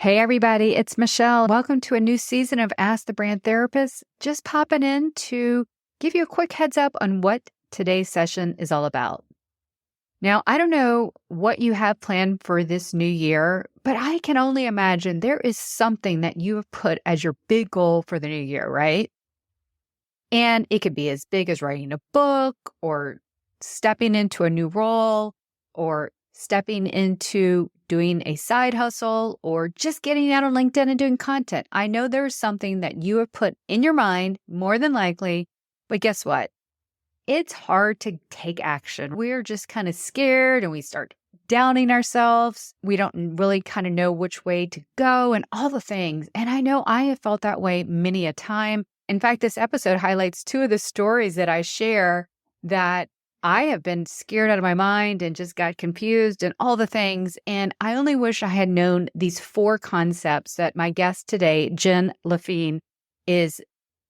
Hey, everybody, it's Michelle. Welcome to a new season of Ask the Brand Therapist. Just popping in to give you a quick heads up on what today's session is all about. Now, I don't know what you have planned for this new year, but I can only imagine there is something that you have put as your big goal for the new year, right? And it could be as big as writing a book or stepping into a new role or stepping into doing a side hustle or just getting out on LinkedIn and doing content. I know there's something that you have put in your mind more than likely, but guess what? It's hard to take action. We're just kind of scared and we start downing ourselves. We don't really kind of know which way to go and all the things. And I know I have felt that way many a time. In fact, this episode highlights two of the stories that I share that I have been scared out of my mind and just got confused and all the things. And I only wish I had known these 4 concepts that my guest today, Jen Laffin, is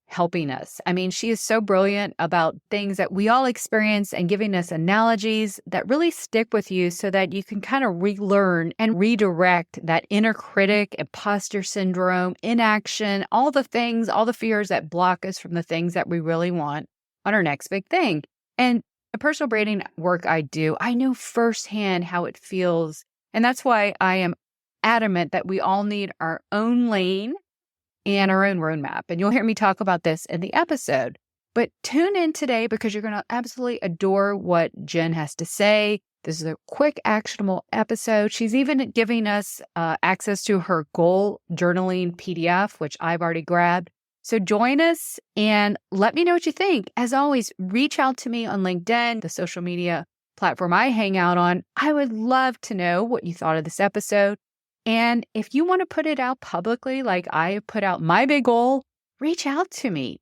helping us. I mean, she is so brilliant about things that we all experience and giving us analogies that really stick with you so that you can kind of relearn and redirect that inner critic, imposter syndrome, inaction, all the things, all the fears that block us from the things that we really want on our next big thing. And the personal branding work I do, I know firsthand how it feels. And that's why I am adamant that we all need our own lane and our own roadmap. And you'll hear me talk about this in the episode. But tune in today because you're going to absolutely adore what Jen has to say. This is a quick, actionable episode. She's even giving us access to her goal journaling PDF, which I've already grabbed. So join us and let me know what you think. As always, reach out to me on LinkedIn, the social media platform I hang out on. I would love to know what you thought of this episode. And if you want to put it out publicly, like I have put out my big goal, reach out to me.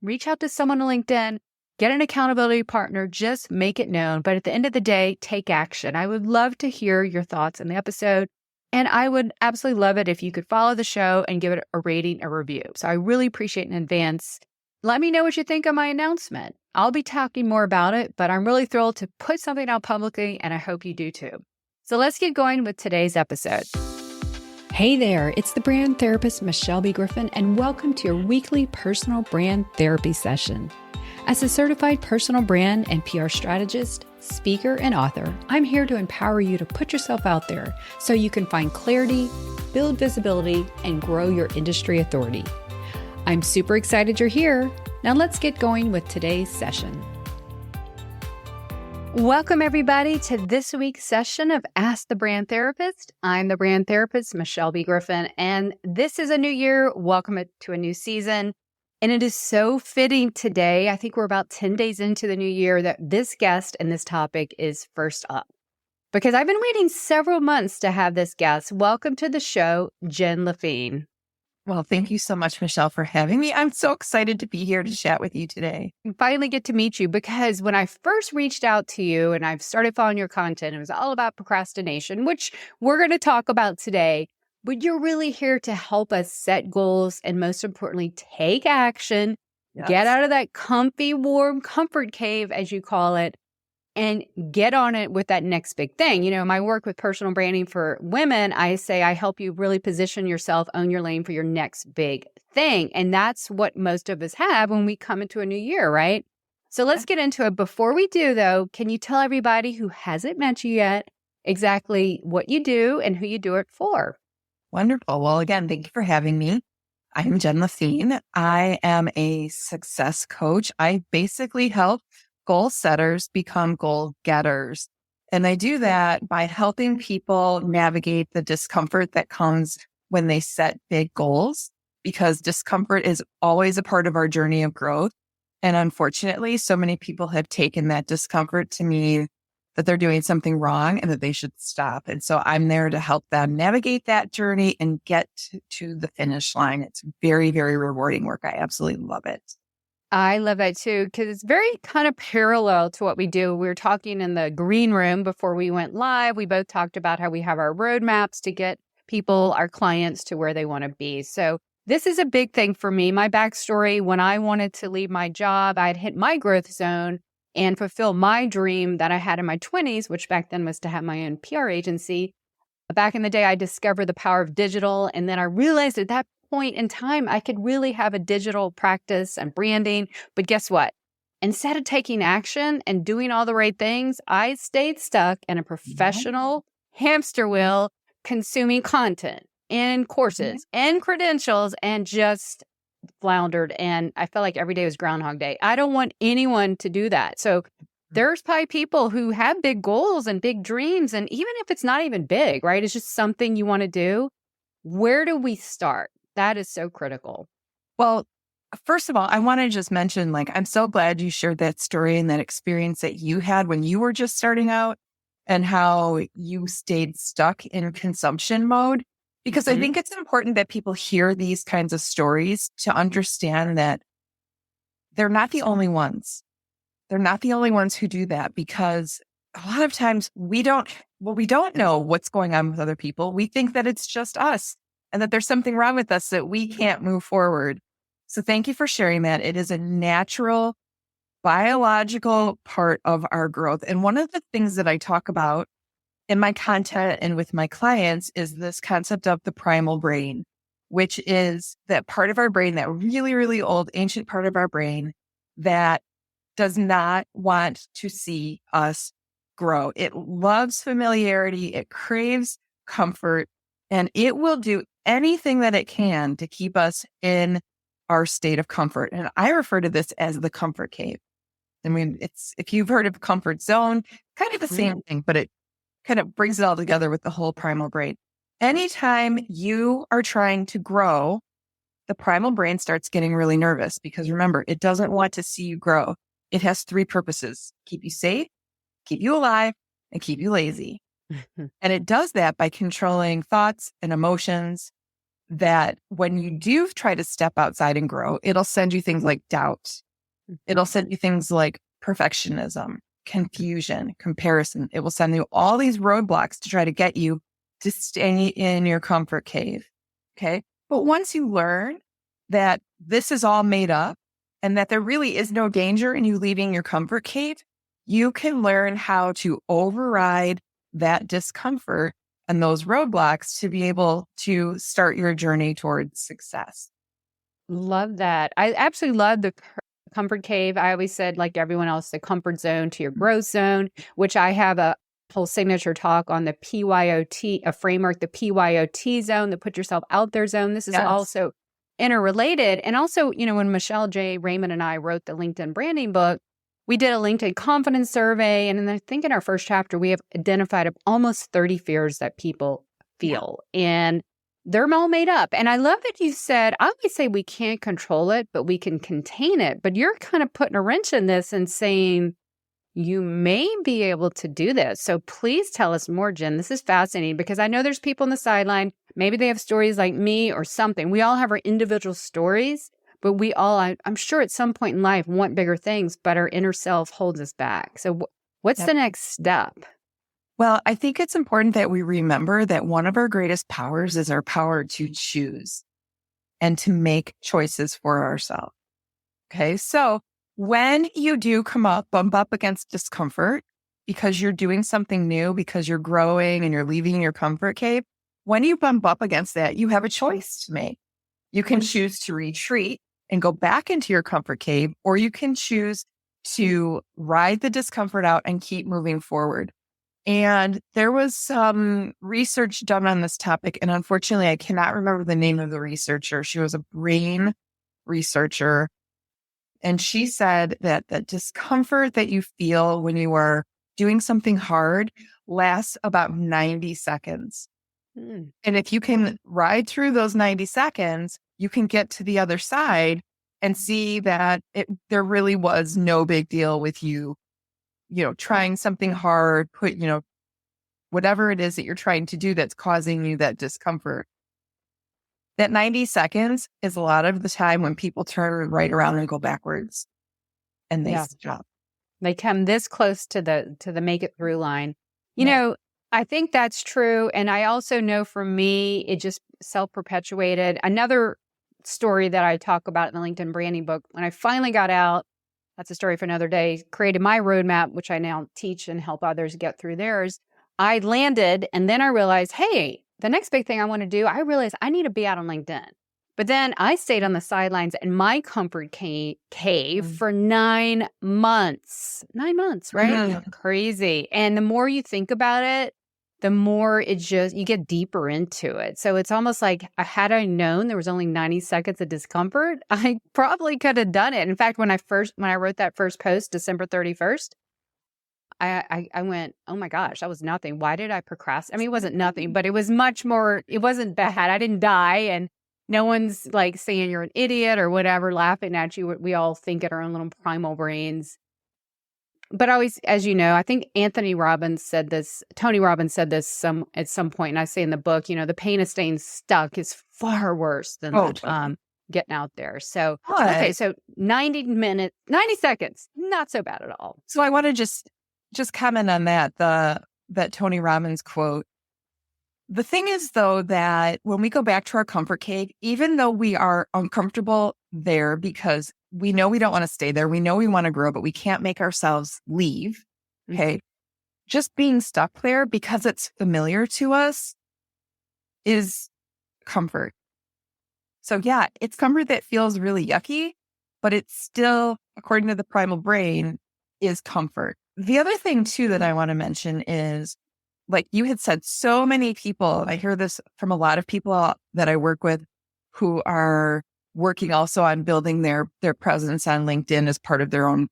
Reach out to someone on LinkedIn, get an accountability partner, just make it known. But at the end of the day, take action. I would love to hear your thoughts on the episode. And I would absolutely love it if you could follow the show and give it a rating, a review. So I really appreciate it in advance. Let me know what you think of my announcement. I'll be talking more about it, but I'm really thrilled to put something out publicly, and I hope you do too. So let's get going with today's episode. Hey there, it's the brand therapist Michelle B Griffin, and welcome to your weekly personal brand therapy session. As a certified personal brand and PR strategist, speaker, and author, I'm here to empower you to put yourself out there so you can find clarity, build visibility, and grow your industry authority. I'm super excited you're here. Now let's get going with today's session. Welcome, everybody, to this week's session of Ask the Brand Therapist. I'm the brand therapist, Michelle B Griffin, and this is a new year. Welcome to a new season. And it is so fitting today. I think we're about 10 days into the new year that this guest and this topic is first up. Because I've been waiting several months to have this guest. Welcome to the show, Jen Laffin. Well, thank you so much, Michelle, for having me. I'm so excited to be here to chat with you today. And finally get to meet you because when I first reached out to you and I've started following your content, it was all about procrastination, which we're going to talk about today. But you're really here to help us set goals and most importantly, take action, get out of that comfy, warm comfort cave, as you call it, and get on it with that next big thing. You know, my work with personal branding for women, I say I help you really position yourself, own your lane for your next big thing. And that's what most of us have when we come into a new year, right? So let's get into it. Before we do, though, can you tell everybody who hasn't met you yet exactly what you do and who you do it for? Wonderful. Well, again, thank you for having me. I'm Jen Laffin. I am a success coach. I basically help goal setters become goal getters. And I do that by helping people navigate the discomfort that comes when they set big goals, because discomfort is always a part of our journey of growth. And unfortunately, so many people have taken that discomfort to mean that they're doing something wrong and that they should stop. And so I'm there to help them navigate that journey and get to the finish line. It's very, very rewarding work. I absolutely love it. I love that too, because it's very kind of parallel to what we do. We were talking in the green room before we went live. We both talked about how we have our roadmaps to get people, our clients, to where they want to be. So this is a big thing for me. My backstory, when I wanted to leave my job, I'd hit my growth zone and fulfill my dream that I had in my 20s, which back then was to have my own PR agency. Back in the day, I discovered the power of digital. And then I realized at that point in time, I could really have a digital practice and branding. But guess what? Instead of taking action and doing all the right things, I stayed stuck in a professional hamster wheel, consuming content and courses and credentials, and just floundered. And I felt like every day was Groundhog Day. I don't want anyone to do that. So there's probably people who have big goals and big dreams. And even if it's not even big, right? It's just something you want to do. Where do we start? That is so critical. Well, first of all, I want to just mention, I'm so glad you shared that story and that experience that you had when you were just starting out and how you stayed stuck in consumption mode. Because I think it's important that people hear these kinds of stories to understand that they're not the only ones. They're not the only ones who do that, because a lot of times we don't know what's going on with other people. We think that it's just us and that there's something wrong with us, that we can't move forward. So thank you for sharing that. It is a natural, biological part of our growth. And one of the things that I talk about in my content and with my clients is this concept of the primal brain, which is that part of our brain, that really, really old, ancient part of our brain that does not want to see us grow. It loves familiarity. It craves comfort, and it will do anything that it can to keep us in our state of comfort. And I refer to this as the comfort cave. I mean, if you've heard of comfort zone, kind of the same thing, but it kind of brings it all together with the whole primal brain. Anytime you are trying to grow, the primal brain starts getting really nervous, because remember, it doesn't want to see you grow. It has three purposes: keep you safe, keep you alive, and keep you lazy. And it does that by controlling thoughts and emotions that when you do try to step outside and grow, it'll send you things like doubt. It'll send you things like perfectionism, confusion, comparison. It will send you all these roadblocks to try to get you to stay in your comfort cave. Okay. But once you learn that this is all made up and that there really is no danger in you leaving your comfort cave, you can learn how to override that discomfort and those roadblocks to be able to start your journey towards success. Love that. I absolutely love the comfort cave. I always said, like everyone else, the comfort zone to your growth zone, which I have a whole signature talk on, the PYOT, a framework, the PYOT zone, the put yourself out there zone. This is also interrelated. And also, when Michelle J. Raymond and I wrote the LinkedIn branding book, we did a LinkedIn confidence survey. And I think in our first chapter, we have identified almost 30 fears that people feel. And they're all made up. And I love that you said, I always say we can't control it, but we can contain it. But you're kind of putting a wrench in this and saying, you may be able to do this. So please tell us more, Jen. This is fascinating, because I know there's people on the sideline. Maybe they have stories like me or something. We all have our individual stories, but we all, I'm sure at some point in life, want bigger things, but our inner self holds us back. So what's the next step? Well, I think it's important that we remember that one of our greatest powers is our power to choose and to make choices for ourselves. Okay. So when you do bump up against discomfort because you're doing something new, because you're growing and you're leaving your comfort cave, when you bump up against that, you have a choice to make. You can choose to retreat and go back into your comfort cave, or you can choose to ride the discomfort out and keep moving forward. And there was some research done on this topic, and unfortunately, I cannot remember the name of the researcher. She was a brain researcher. And she said that the discomfort that you feel when you are doing something hard lasts about 90 seconds. And if you can ride through those 90 seconds, you can get to the other side and see that there really was no big deal with you, trying something hard, whatever it is that you're trying to do that's causing you that discomfort. That 90 seconds is a lot of the time when people turn right around and go backwards, and they stop. They come this close to the make it through line. I think that's true. And I also know for me, it just self-perpetuated. Another story that I talk about in the LinkedIn branding book, when I finally got out, that's a story for another day, created my roadmap, which I now teach and help others get through theirs. I landed and then I realized, hey, the next big thing I want to do, I realized I need to be out on LinkedIn. But then I stayed on the sidelines in my comfort cave for 9 months. 9 months, right? Crazy. And the more you think about it, the more you get deeper into it. So it's almost like, had I known there was only 90 seconds of discomfort, I probably could have done it. In fact, when I wrote that first post, December 31st, I went, oh my gosh, that was nothing. Why did I procrastinate? I mean, it wasn't nothing, but it was much more, it wasn't bad. I didn't die. And no one's like saying you're an idiot or whatever, laughing at you. We all think at our own little primal brains. But always, as you know, I think Tony Robbins said this at some point, and I say in the book, the pain of staying stuck is far worse than getting out there. So, okay, so 90 seconds, not so bad at all. So I want to just comment on that Tony Robbins quote. The thing is, though, that when we go back to our comfort cave, even though we are uncomfortable there because we know we don't want to stay there, we know we want to grow, but we can't make ourselves leave. Okay. Just being stuck there because it's familiar to us is comfort. So yeah, it's comfort that feels really yucky, but it's still, according to the primal brain, is comfort. The other thing too that I want to mention is, like you had said, so many people, I hear this from a lot of people that I work with who are working also on building their presence on LinkedIn as part of their own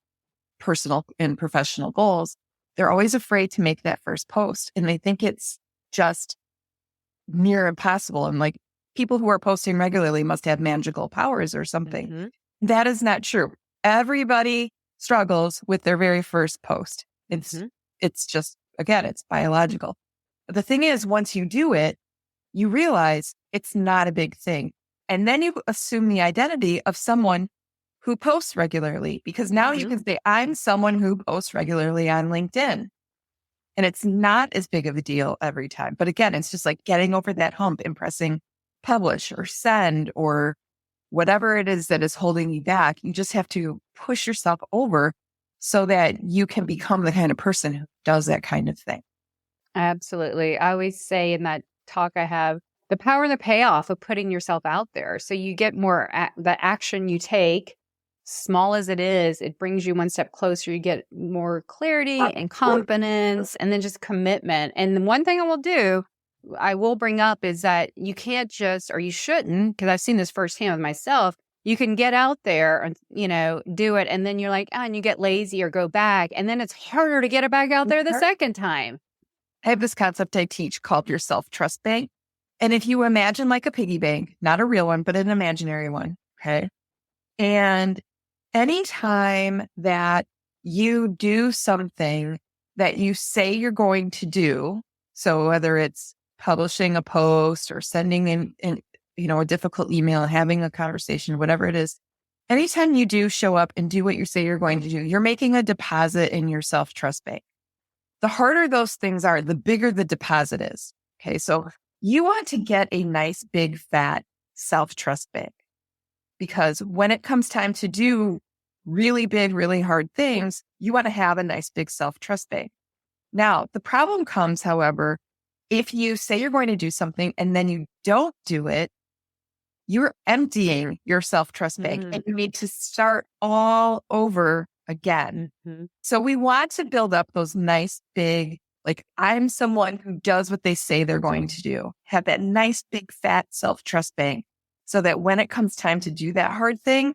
personal and professional goals. They're always afraid to make that first post, and they think it's just near impossible. And like, people who are posting regularly must have magical powers or something. That is not true. Everybody struggles with their very first post. It's just, again, it's biological. But the thing is, once you do it, you realize it's not a big thing. And then you assume the identity of someone who posts regularly, because now you can say, I'm someone who posts regularly on LinkedIn. And it's not as big of a deal every time. But again, it's just like getting over that hump and pressing publish or send or whatever it is that is holding you back. You just have to push yourself over so that you can become the kind of person who does that kind of thing. Absolutely. I always say in that talk I have, the power and the payoff of putting yourself out there. So you get more, the action you take, small as it is, it brings you one step closer. You get more clarity and confidence and then just commitment. And the one thing I will bring up is that you can't just, or you shouldn't, because I've seen this firsthand with myself. You can get out there and, do it. And then you're like, and you get lazy or go back. And then it's harder to get it back out there the second time. I have this concept I teach called your self-trust bank. And if you imagine like a piggy bank, not a real one, but an imaginary one. Okay. And anytime that you do something that you say you're going to do, so whether it's publishing a post or sending in a difficult email, having a conversation, whatever it is, anytime you do show up and do what you say you're going to do, you're making a deposit in your self-trust bank. The harder those things are, the bigger the deposit is. Okay. So you want to get a nice, big, fat self-trust bank, because when it comes time to do really big, really hard things, you want to have a nice, big self-trust bank. Now, the problem comes, however, if you say you're going to do something and then you don't do it, you're emptying your self-trust bank and you need to start all over again. So we want to build up those nice, big, like, I'm someone who does what they say they're going to do. Have that nice, big, fat self-trust bank so that when it comes time to do that hard thing,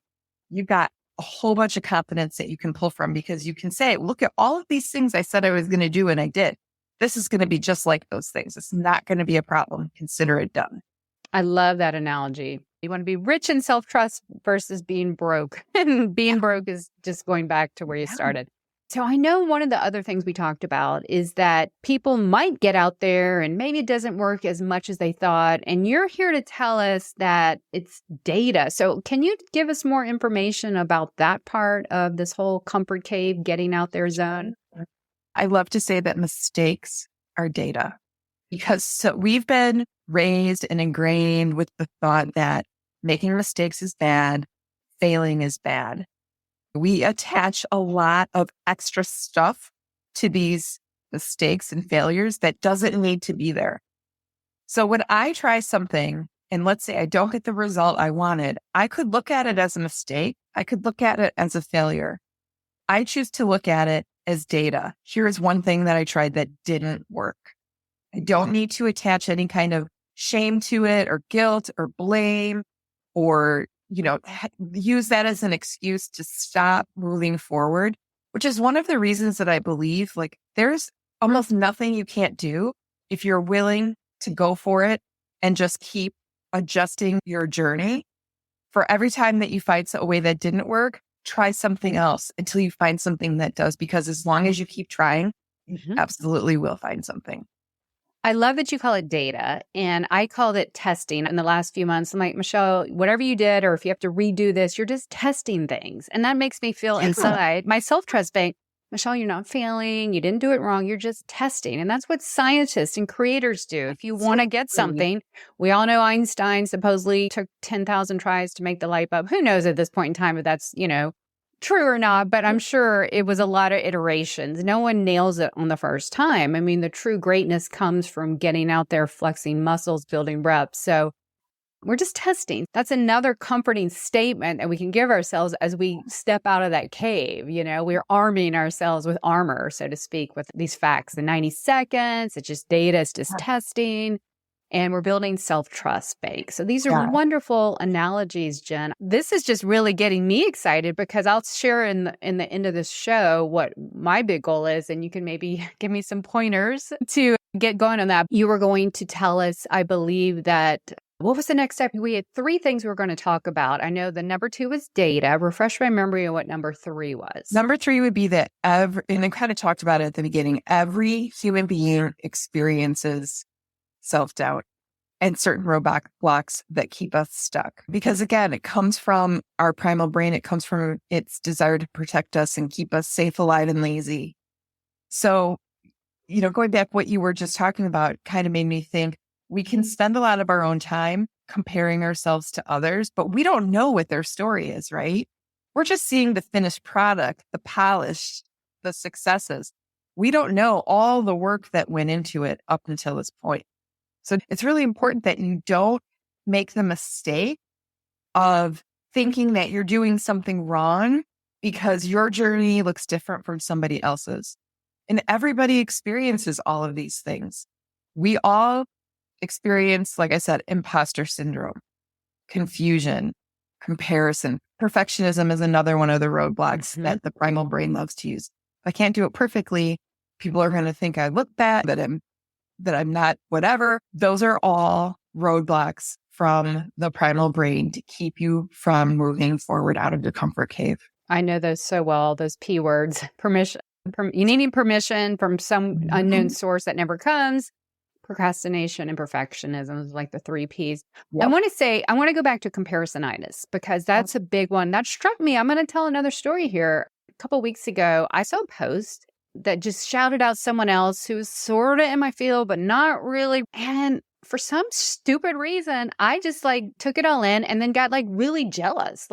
you've got a whole bunch of confidence that you can pull from, because you can say, look at all of these things I said I was going to do and I did. This is going to be just like those things. It's not going to be a problem. Consider it done. I love that analogy. You want to be rich in self-trust versus being broke. And being broke is just going back to where you started. So I know one of the other things we talked about is that people might get out there and maybe it doesn't work as much as they thought. And you're here to tell us that it's data. So can you give us more information about that part of this whole comfort cave, getting out there zone? I love to say that mistakes are data, because we've been raised and ingrained with the thought that making mistakes is bad, failing is bad. We attach a lot of extra stuff to these mistakes and failures that doesn't need to be there. So when I try something and let's say I don't get the result I wanted, I could look at it as a mistake. I could look at it as a failure. I choose to look at it as data. Here's one thing that I tried that didn't work. I don't need to attach any kind of shame to it or guilt or blame or, use that as an excuse to stop moving forward, which is one of the reasons that I believe like there's almost nothing you can't do if you're willing to go for it and just keep adjusting your journey. For every time that you find a way that didn't work, try something else until you find something that does, because as long as you keep trying, you absolutely will find something. I love that you call it data, and I called it testing in the last few months. I'm like, Michelle, whatever you did, or if you have to redo this, you're just testing things. And that makes me feel inside my self-trust bank, Michelle, you're not failing. You didn't do it wrong. You're just testing. And that's what scientists and creators do. If you want to get something, we all know Einstein supposedly took 10,000 tries to make the light bulb. Who knows at this point in time if that's, true or not, but I'm sure it was a lot of iterations. No one nails it on the first time. I mean, the true greatness comes from getting out there, flexing muscles, building reps. So we're just testing. That's another comforting statement that we can give ourselves as we step out of that cave. We're arming ourselves with armor, so to speak, with these facts. The 90 seconds, it's just data, it's just testing. And we're building self-trust bank. So these are wonderful analogies, Jen. This is just really getting me excited because I'll share in the end of this show what my big goal is. And you can maybe give me some pointers to get going on that. You were going to tell us, I believe that, what was the next step? We had 3 things we were going to talk about. I know the number 2 was data. Refresh my memory on what number 3 was. Number 3 would be that and I kind of talked about it at the beginning, every human being experiences self-doubt and certain roadblocks that keep us stuck. Because again, it comes from our primal brain. It comes from its desire to protect us and keep us safe, alive, and lazy. So, going back what you were just talking about kind of made me think we can spend a lot of our own time comparing ourselves to others, but we don't know what their story is, right? We're just seeing the finished product, the polish, the successes. We don't know all the work that went into it up until this point. So it's really important that you don't make the mistake of thinking that you're doing something wrong because your journey looks different from somebody else's. And everybody experiences all of these things. We all experience, like I said, imposter syndrome, confusion, comparison. Perfectionism is another one of the roadblocks that the primal brain loves to use. If I can't do it perfectly, people are going to think I look bad, that I'm not whatever. Those are all roadblocks from the primal brain to keep you from moving forward out of your comfort cave. I know those so well, those P words, permission, you needing permission from some unknown source that never comes, procrastination and perfectionism is like the 3 Ps. Yep. I want to go back to comparisonitis because that's a big one that struck me. I'm going to tell another story here. A couple of weeks ago, I saw a post that just shouted out someone else who was sort of in my field, but not really. And for some stupid reason, I just took it all in and then got really jealous.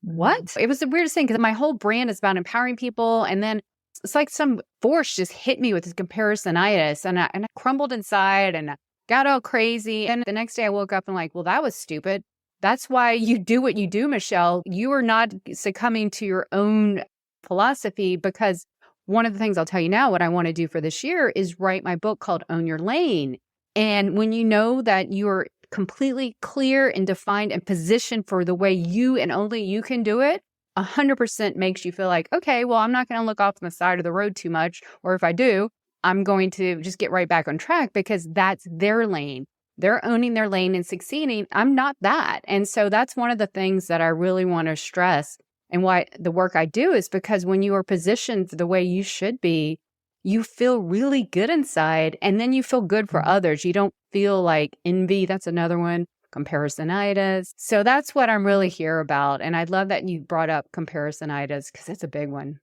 What? It was the weirdest thing because my whole brand is about empowering people. And then it's like some force just hit me with this comparisonitis and I crumbled inside and I got all crazy. And the next day I woke up and well, that was stupid. That's why you do what you do, Michelle. You are not succumbing to your own philosophy because one of the things I'll tell you now, what I want to do for this year is write my book called Own Your Lane. And when you know that you're completely clear and defined and positioned for the way you and only you can do it, 100% makes you feel like, okay, well, I'm not going to look off on the side of the road too much. Or if I do, I'm going to just get right back on track because that's their lane. They're owning their lane and succeeding. I'm not that. And so that's one of the things that I really want to stress. And why the work I do is because when you are positioned the way you should be, you feel really good inside and then you feel good for others. You don't feel like envy. That's another one. Comparisonitis. So that's what I'm really here about. And I love that you brought up comparisonitis because it's a big one.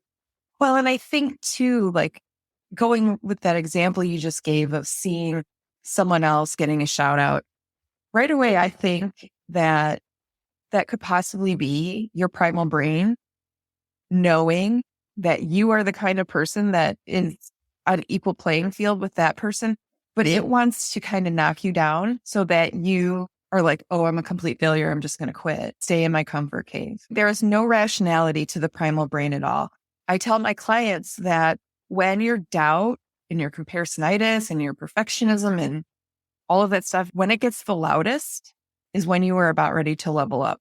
Well, and I think too, going with that example you just gave of seeing someone else getting a shout out right away, I think that could possibly be your primal brain knowing that you are the kind of person that is an equal playing field with that person, but it wants to kind of knock you down so that you are like, oh, I'm a complete failure. I'm just going to quit, stay in my comfort cave. There is no rationality to the primal brain at all. I tell my clients that when your doubt and your comparisonitis and your perfectionism and all of that stuff, when it gets the loudest is when you are about ready to level up,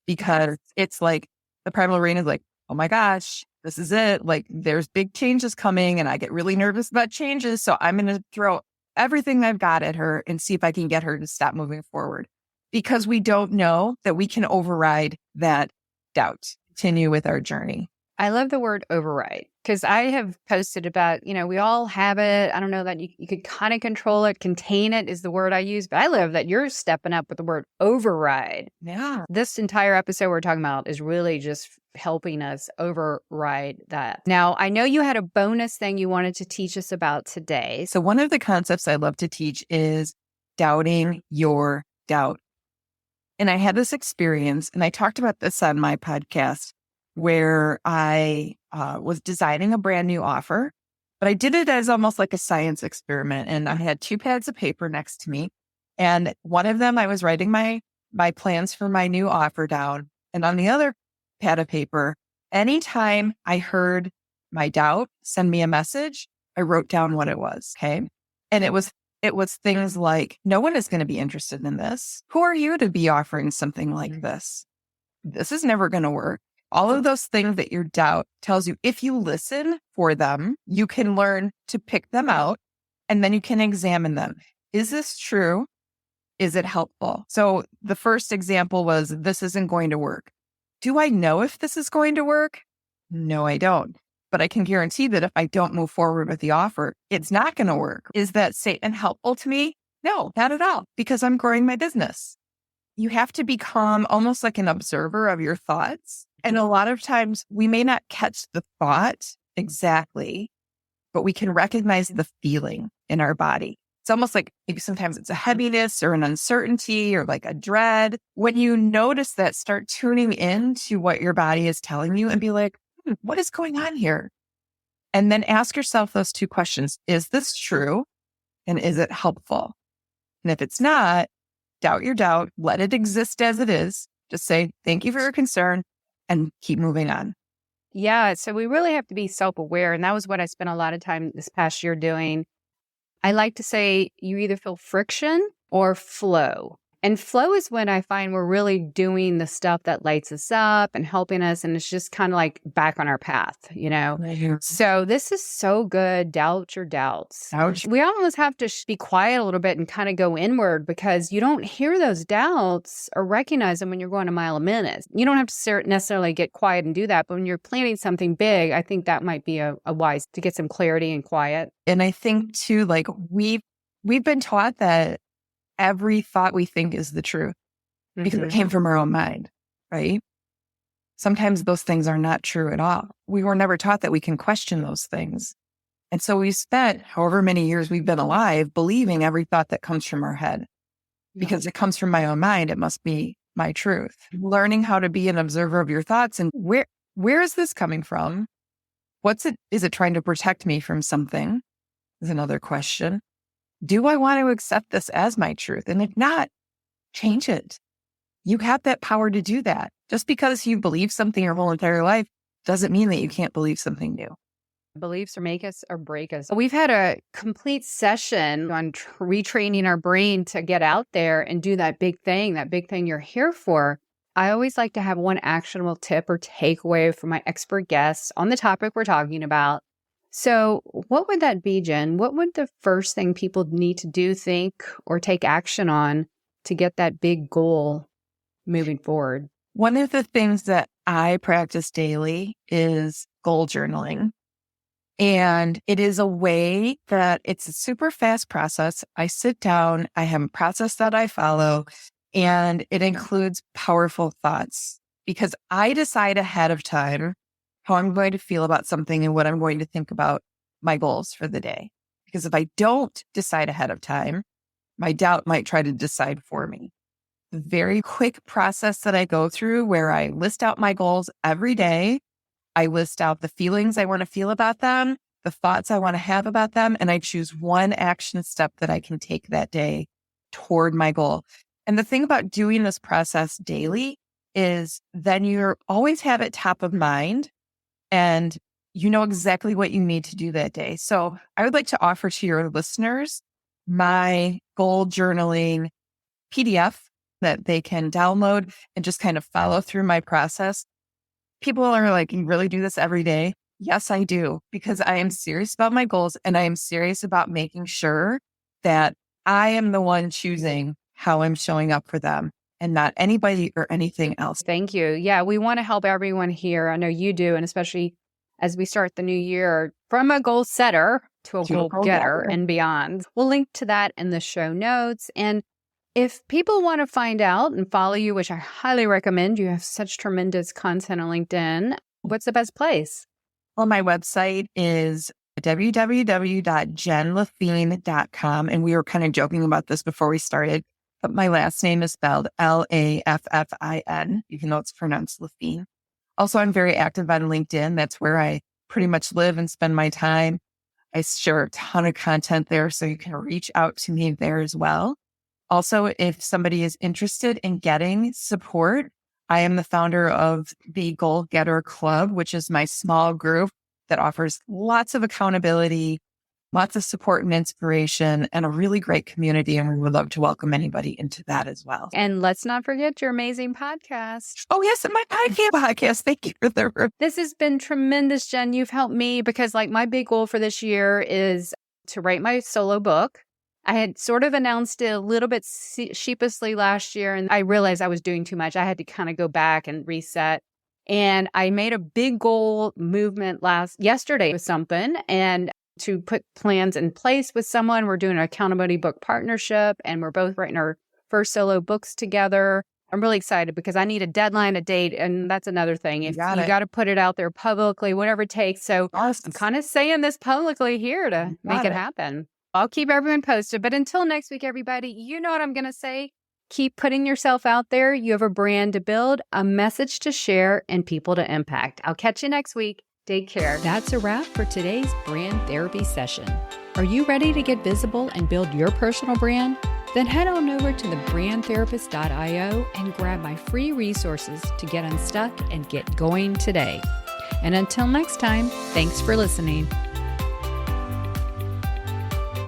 because it's like the primal brain is like, oh my gosh, this is it. Like there's big changes coming and I get really nervous about changes. So I'm going to throw everything I've got at her and see if I can get her to stop moving forward, because we don't know that we can override that doubt, continue with our journey. I love the word override, because I have posted about, we all have it. I don't know that you could kind of control it, contain it is the word I use, but I love that you're stepping up with the word override. Yeah. This entire episode we're talking about is really just helping us override that. Now, I know you had a bonus thing you wanted to teach us about today. So one of the concepts I love to teach is doubting your doubt. And I had this experience, and I talked about this on my podcast, where I was designing a brand new offer, but I did it as almost like a science experiment. And I had 2 pads of paper next to me. And one of them, I was writing my plans for my new offer down. And on the other pad of paper, anytime I heard my doubt send me a message, I wrote down what it was. Okay. And it was things like, no one is going to be interested in this. Who are you to be offering something like this? This is never going to work. All of those things that your doubt tells you, if you listen for them, you can learn to pick them out, and then you can examine them. Is this true? Is it helpful? So the first example was, this isn't going to work. Do I know if this is going to work? No, I don't. But I can guarantee that if I don't move forward with the offer, it's not going to work. Is that statement helpful to me? No, not at all, because I'm growing my business. You have to become almost like an observer of your thoughts. And a lot of times we may not catch the thought exactly, but we can recognize the feeling in our body. It's almost like maybe sometimes it's a heaviness or an uncertainty or like a dread. When you notice that, start tuning into what your body is telling you and be like, what is going on here? And then ask yourself those 2 questions. Is this true? And is it helpful? And if it's not, doubt your doubt, let it exist as it is. Just say, thank you for your concern, and keep moving on. Yeah. So we really have to be self-aware. And that was what I spent a lot of time this past year doing. I like to say you either feel friction or flow. And flow is when I find we're really doing the stuff that lights us up and helping us. And it's just kind of like back on our path, So this is so good. Doubt your doubts. Ouch. We almost have to be quiet a little bit and kind of go inward, because you don't hear those doubts or recognize them when you're going a mile a minute. You don't have to necessarily get quiet and do that. But when you're planning something big, I think that might be a wise to get some clarity and quiet. And I think too, like we've been taught that every thought we think is the truth because it came from our own mind, right? Sometimes those things are not true at all. We were never taught that we can question those things. And so we spent however many years we've been alive believing every thought that comes from our head. Because it comes from my own mind, it must be my truth. Learning how to be an observer of your thoughts and where is this coming from? Is it trying to protect me from something? Is another question. Do I want to accept this as my truth? And if not, change it. You have that power to do that. Just because you believe something your whole entire life doesn't mean that you can't believe something new. Beliefs or make us or break us. We've had a complete session on retraining our brain to get out there and do that big thing you're here for. I always like to have one actionable tip or takeaway from my expert guests on the topic we're talking about. So what would that be, Jen? What would the first thing people need to do, think, or take action on to get that big goal moving forward? One of the things that I practice daily is goal journaling. And it is a way that it's a super fast process. I sit down, I have a process that I follow, and it includes powerful thoughts because I decide ahead of time how I'm going to feel about something and what I'm going to think about my goals for the day. Because if I don't decide ahead of time, my doubt might try to decide for me. A very quick process that I go through where I list out my goals every day. I list out the feelings I want to feel about them. the thoughts I want to have about them, and I choose one action step that I can take that day toward my goal. And the thing about doing this process daily is then you always have it top of mind and you know exactly what you need to do that day. So I would like to offer to your listeners my goal journaling PDF that they can download and just kind of follow through my process. People are like, you really do this every day? Yes, I do, because I am serious about my goals and I am serious about making sure that I am the one choosing how I'm showing up for them and not anybody or anything else. Thank you. Yeah, we want to help everyone here. I know you do. And especially as we start the new year, from a goal setter to a goal getter and beyond. We'll link to that in the show notes. And if people want to find out and follow you, which I highly recommend, you have such tremendous content on LinkedIn, what's the best place? Well, my website is www.jenlaffin.com. And we were kind of joking about this before we started, but my last name is spelled Laffin, even though it's pronounced Laffin. Also, I'm very active on LinkedIn. That's where I pretty much live and spend my time. I share a ton of content there, so you can reach out to me there as well. Also, if somebody is interested in getting support, I am the founder of the Goal Getter Club, which is my small group that offers lots of accountability, lots of support and inspiration, and a really great community. And we would love to welcome anybody into that as well. And let's not forget your amazing podcast. Oh, yes, and my podcast. Thank you for the... This has been tremendous, Jen. You've helped me because my big goal for this year is to write my solo book. I had sort of announced it a little bit sheepishly last year, and I realized I was doing too much. I had to kind of go back and reset. And I made a big goal movement yesterday with something and to put plans in place with someone. We're doing an accountability book partnership, and we're both writing our first solo books together. I'm really excited because I need a deadline, a date, and that's another thing. If you got to put it out there publicly, whatever it takes. So I'm kind of saying this publicly here to make it happen. I'll keep everyone posted. But until next week, everybody, you know what I'm going to say. Keep putting yourself out there. You have a brand to build, a message to share, and people to impact. I'll catch you next week. Take care. That's a wrap for today's brand therapy session. Are you ready to get visible and build your personal brand? Then head on over to thebrandtherapist.io and grab my free resources to get unstuck and get going today. And until next time, thanks for listening.